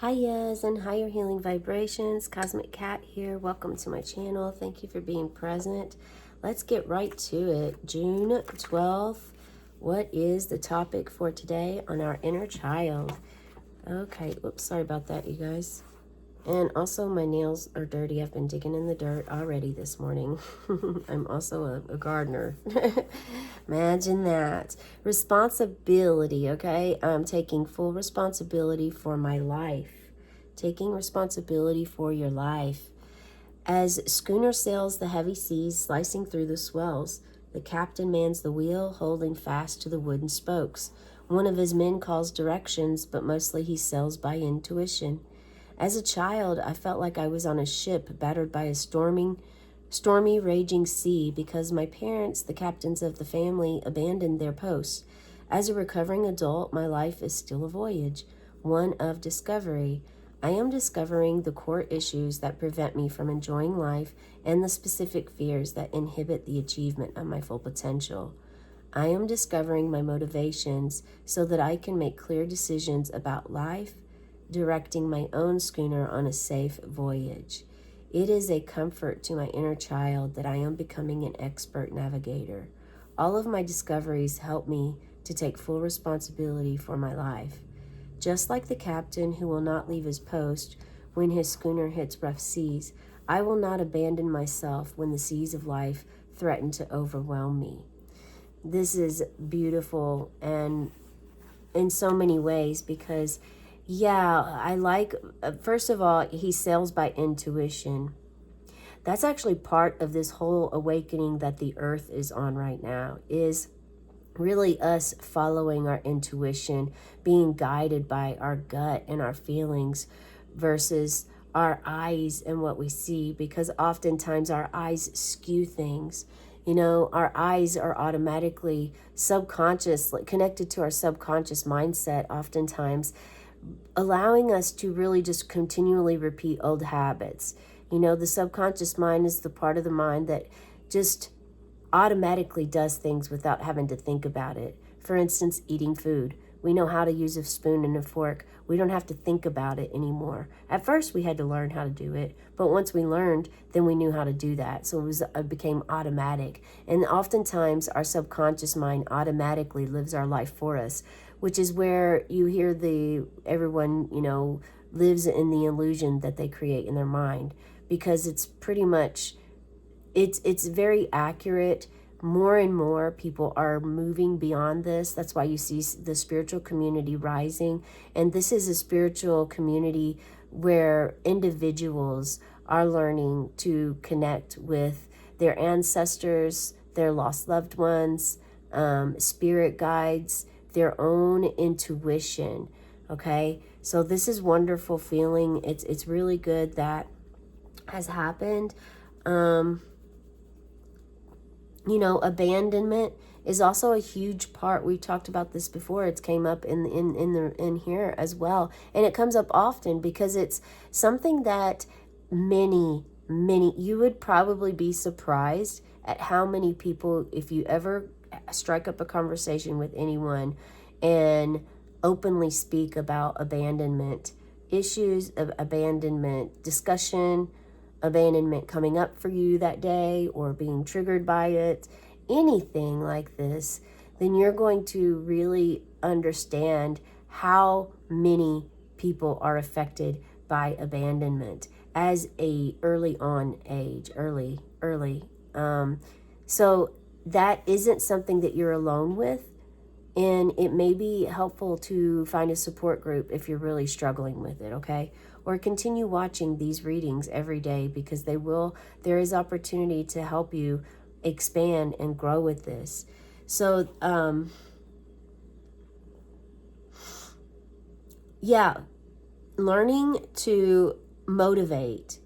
Highas and higher healing vibrations. Cosmic Cat here. Welcome to my channel. Thank you for being present. Let's get right to it. June 12th. What is the topic for today on our inner child? Okay. Oops. Sorry about that, you guys. And also my nails are dirty. I've been digging in the dirt already this morning. I'm also a gardener. Imagine that. Responsibility, okay? I'm taking full responsibility for my life. Taking responsibility for your life. As schooner sails the heavy seas, slicing through the swells, the captain mans the wheel, holding fast to the wooden spokes. One of his men calls directions, but mostly he sails by intuition. As a child, I felt like I was on a ship battered by a stormy, raging sea because my parents, the captains of the family, abandoned their posts. As a recovering adult, my life is still a voyage, one of discovery. I am discovering the core issues that prevent me from enjoying life and the specific fears that inhibit the achievement of my full potential. I am discovering my motivations so that I can make clear decisions about life, directing my own schooner on a safe voyage. It is a comfort to my inner child that I am becoming an expert navigator. All of my discoveries help me to take full responsibility for my life. Just like the captain who will not leave his post when his schooner hits rough seas, I will not abandon myself when the seas of life threaten to overwhelm me. This is beautiful and in so many ways because I like, first of all, he sails by intuition. That's actually part of this whole awakening that the earth is on right now, is really us following our intuition, being guided by our gut and our feelings versus our eyes and what we see, because oftentimes our eyes skew things. You know, our eyes are automatically subconscious, connected to our subconscious mindset oftentimes, allowing us to really just continually repeat old habits. You know, the subconscious mind is the part of the mind that just automatically does things without having to think about it. For instance, eating food. We know how to use a spoon and a fork. We don't have to think about it anymore. At first, we had to learn how to do it, but once we learned, then we knew how to do that. So it became automatic. And oftentimes, our subconscious mind automatically lives our life for us, which is where you hear everyone, lives in the illusion that they create in their mind, because it's pretty much, it's very accurate. More and more people are moving beyond this. That's why you see the spiritual community rising. And this is a spiritual community where individuals are learning to connect with their ancestors, their lost loved ones, spirit guides, their own intuition. Okay, so this is wonderful feeling. It's really good that has happened. Abandonment is also a huge part. We talked about this before. It's came up in here as well, and it comes up often because it's something that many you would probably be surprised at how many people, if you ever strike up a conversation with anyone and openly speak about abandonment issues, of abandonment discussion, abandonment coming up for you that day or being triggered by it, anything like this, then you're going to really understand how many people are affected by abandonment as a early on age, early. So that isn't something that you're alone with. And it may be helpful to find a support group if you're really struggling with it, okay? Or continue watching these readings every day, because there is opportunity to help you expand and grow with this. So, learning to motivate,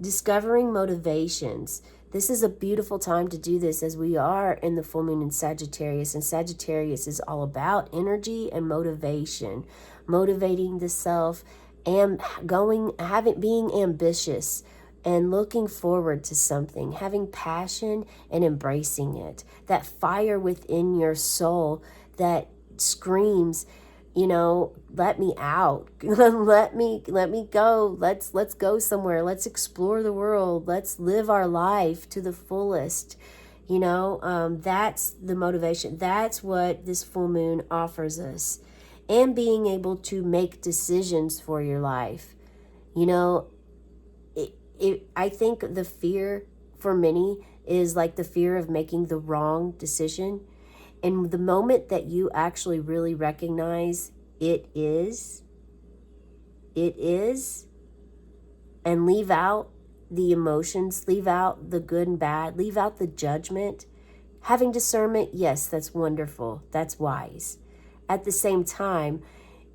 discovering motivations. This is a beautiful time to do this, as we are in the full moon in Sagittarius, and Sagittarius is all about energy and motivation, motivating the self and being ambitious and looking forward to something, having passion and embracing it, that fire within your soul that screams, you know, let me out. let me go. Let's go somewhere. Let's explore the world. Let's live our life to the fullest. You know, that's the motivation. That's what this full moon offers us. And being able to make decisions for your life. You know, I think the fear for many is like the fear of making the wrong decision. And the moment that you actually really recognize it is, and leave out the emotions, leave out the good and bad, leave out the judgment. Having discernment, yes, that's wonderful. That's wise. At the same time,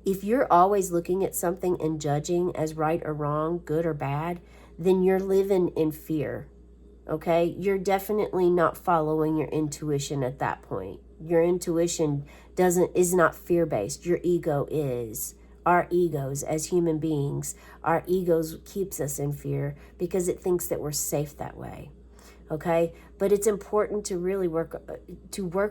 if you're always looking at something and judging as right or wrong, good or bad, then you're living in fear. Okay? You're definitely not following your intuition at that point. Your intuition is not fear-based. Your ego is. Our egos as human beings, our egos keeps us in fear because it thinks that we're safe that way. Okay? But it's important to really work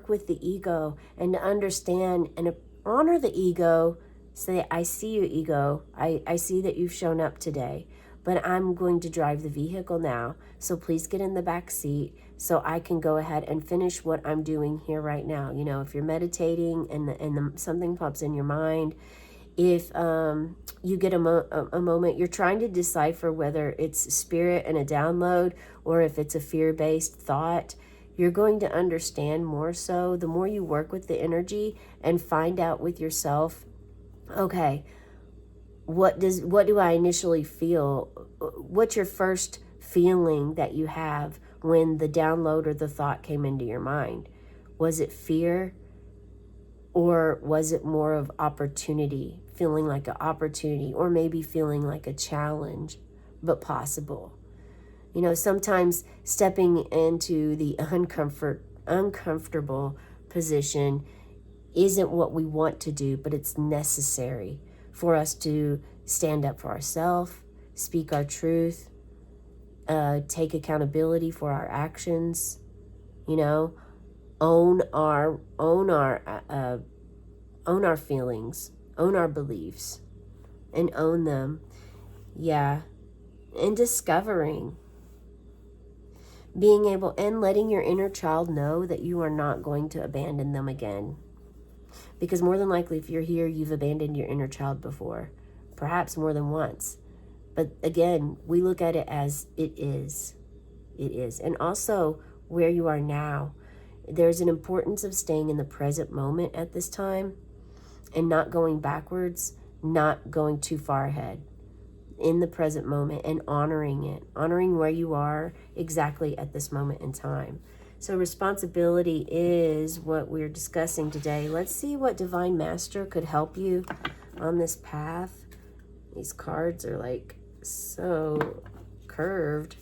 with the ego and to understand and honor the ego. Say, I see you, ego. I see that you've shown up today, but I'm going to drive the vehicle now. So please get in the back seat so I can go ahead and finish what I'm doing here right now. You know, if you're meditating and something pops in your mind, if you get a moment, you're trying to decipher whether it's spirit and a download or if it's a fear-based thought, you're going to understand more so the more you work with the energy and find out with yourself, okay, what do I initially feel? What's your first feeling that you have when the download or the thought came into your mind? Was it fear? Or was it more of opportunity, feeling like an opportunity, or maybe feeling like a challenge, but possible? You know, sometimes stepping into the uncomfortable position isn't what we want to do, but it's necessary for us to stand up for ourselves, speak our truth, take accountability for our actions, you know, own our feelings, own our beliefs, and own them. Yeah. And discovering, being able, and letting your inner child know that you are not going to abandon them again. Because more than likely, if you're here, you've abandoned your inner child before, perhaps more than once. But again, we look at it as it is. It is. And also where you are now. There's an importance of staying in the present moment at this time and not going backwards, not going too far ahead. In the present moment and honoring it, honoring where you are exactly at this moment in time. So responsibility is what we're discussing today. Let's see what Divine Master could help you on this path. These cards are like so curved.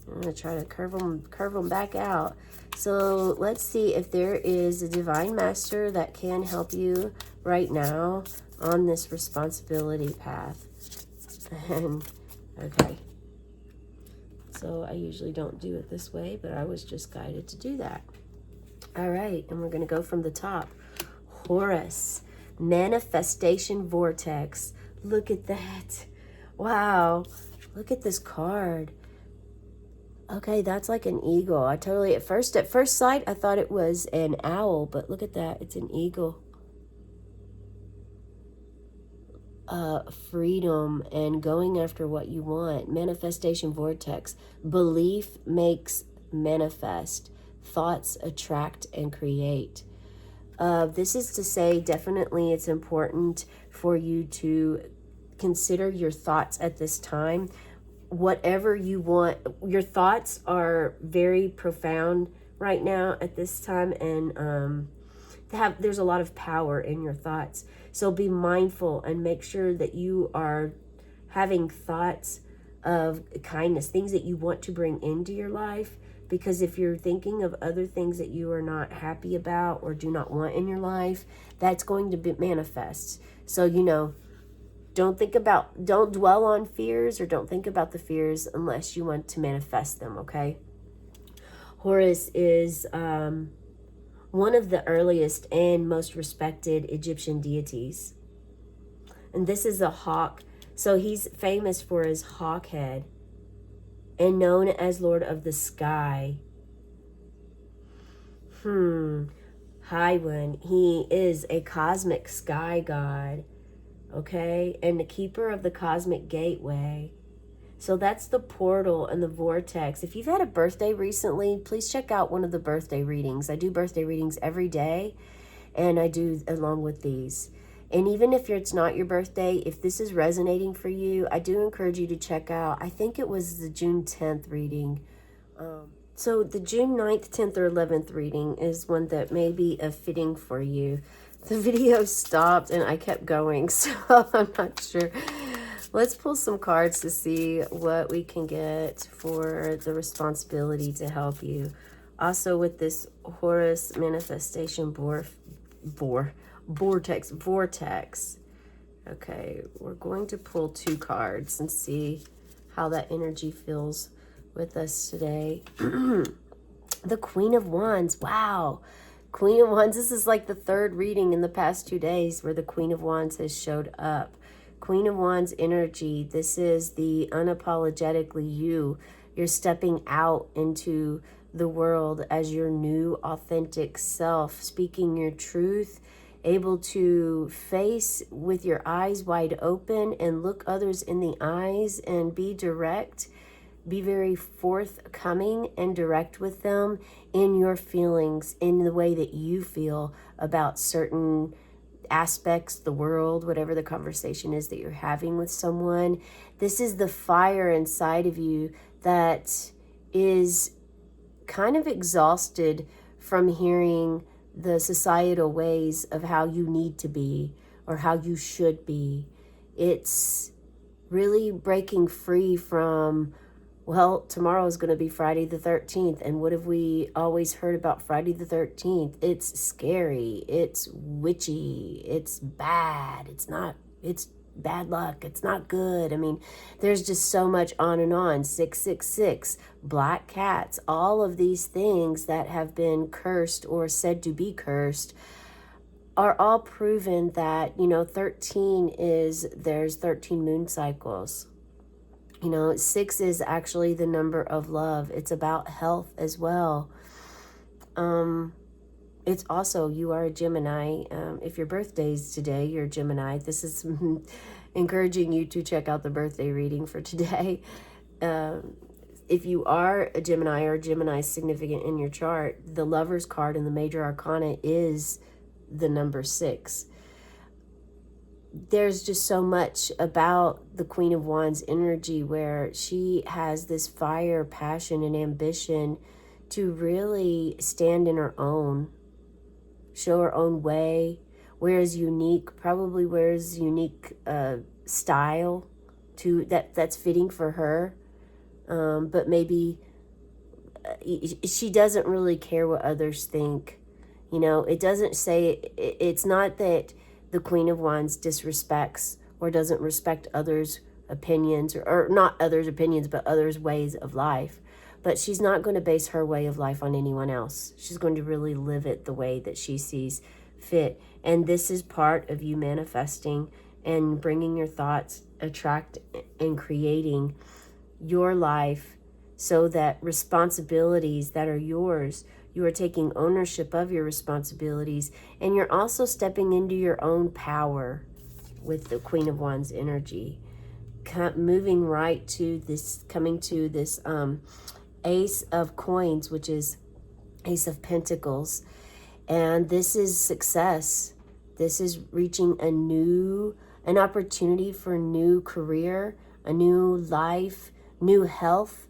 I'm going to try to curve them back out. So let's see if there is a Divine Master that can help you right now on this responsibility path. And okay, so I usually don't do it this way, but I was just guided to do that. All right, and we're going to go from the top. Horus, manifestation vortex. Look at that. Wow, look at this card. Okay, that's like an eagle. I totally, at first sight, I thought it was an owl, but look at that, it's an eagle. Freedom and going after what you want. Manifestation vortex. Belief makes manifest. Thoughts attract and create. This is to say, definitely it's important for you to consider your thoughts at this time. Whatever you want, your thoughts are very profound right now at this time, and there's a lot of power in your thoughts. So be mindful and make sure that you are having thoughts of kindness, things that you want to bring into your life. Because if you're thinking of other things that you are not happy about or do not want in your life, that's going to manifest. So, you know, don't dwell on fears, or don't think about the fears unless you want to manifest them, okay? Horus is one of the earliest and most respected Egyptian deities. And this is a hawk. So he's famous for his hawk head and known as Lord of the Sky. High one. He is a cosmic sky god, okay? And the keeper of the cosmic gateway. So that's the portal and the vortex. If you've had a birthday recently, please check out one of the birthday readings. I do birthday readings every day, and I do along with these. And even if it's not your birthday, if this is resonating for you, I do encourage you to check out, I think it was the June 10th reading. So the June 9th, 10th, or 11th reading is one that may be fitting for you. The video stopped and I kept going, so I'm not sure. Let's pull some cards to see what we can get for the responsibility to help you. Also with this Horus manifestation vortex. Okay, we're going to pull 2 cards and see how that energy feels with us today. The Queen of Wands. Wow. Queen of Wands. This is like the 3rd reading in the past 2 days where the Queen of Wands has showed up. Queen of Wands energy. This is the unapologetically you. You're stepping out into the world as your new authentic self, speaking your truth, able to face with your eyes wide open and look others in the eyes and be direct. Be very forthcoming and direct with them in your feelings, in the way that you feel about certain aspects, the world, whatever the conversation is that you're having with someone. This is the fire inside of you that is kind of exhausted from hearing the societal ways of how you need to be or how you should be. It's really breaking free from, well, tomorrow is going to be Friday the 13th. And what have we always heard about Friday the 13th? It's scary. It's witchy. It's bad. It's bad luck. It's not good. I mean, there's just so much on and on. 666, black cats, all of these things that have been cursed or said to be cursed are all proven that, 13 is, there's 13 moon cycles. 6 is actually the number of love. It's about health as well. It's also, you are a Gemini. If your birthday's today, you're a Gemini. This is encouraging you to check out the birthday reading for today. If you are a Gemini or Gemini significant in your chart, the Lover's card in the Major Arcana is the number 6. There's just so much about the Queen of Wands energy where she has this fire, passion, and ambition to really stand in her own, show her own way, wears unique style that's fitting for her, but maybe she doesn't really care what others think. It doesn't say, it's not that the Queen of Wands disrespects or doesn't respect others' opinions, or not others' opinions, but others' ways of life. But she's not going to base her way of life on anyone else. She's going to really live it the way that she sees fit. And this is part of you manifesting and bringing your thoughts, attract and creating your life so that responsibilities that are yours, you are taking ownership of your responsibilities, and you're also stepping into your own power with the Queen of Wands energy. Moving right to this, coming to this Ace of Coins, which is Ace of Pentacles. And this is success. This is reaching an opportunity for a new career, a new life, new health,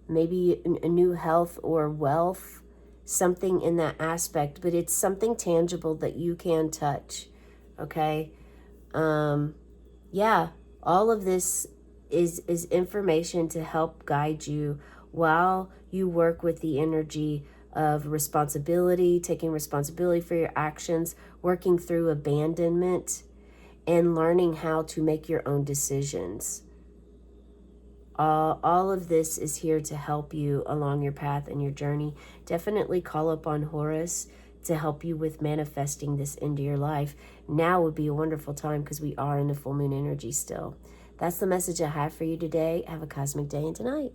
maybe a new health or wealth, something in that aspect, but it's something tangible that you can touch. Okay. Yeah, all of this is information to help guide you while you work with the energy of responsibility, taking responsibility for your actions, working through abandonment, and learning how to make your own decisions. All of this is here to help you along your path and your journey. Definitely call upon Horus to help you with manifesting this into your life. Now would be a wonderful time because we are in the full moon energy still. That's the message I have for you today. Have a cosmic day and tonight.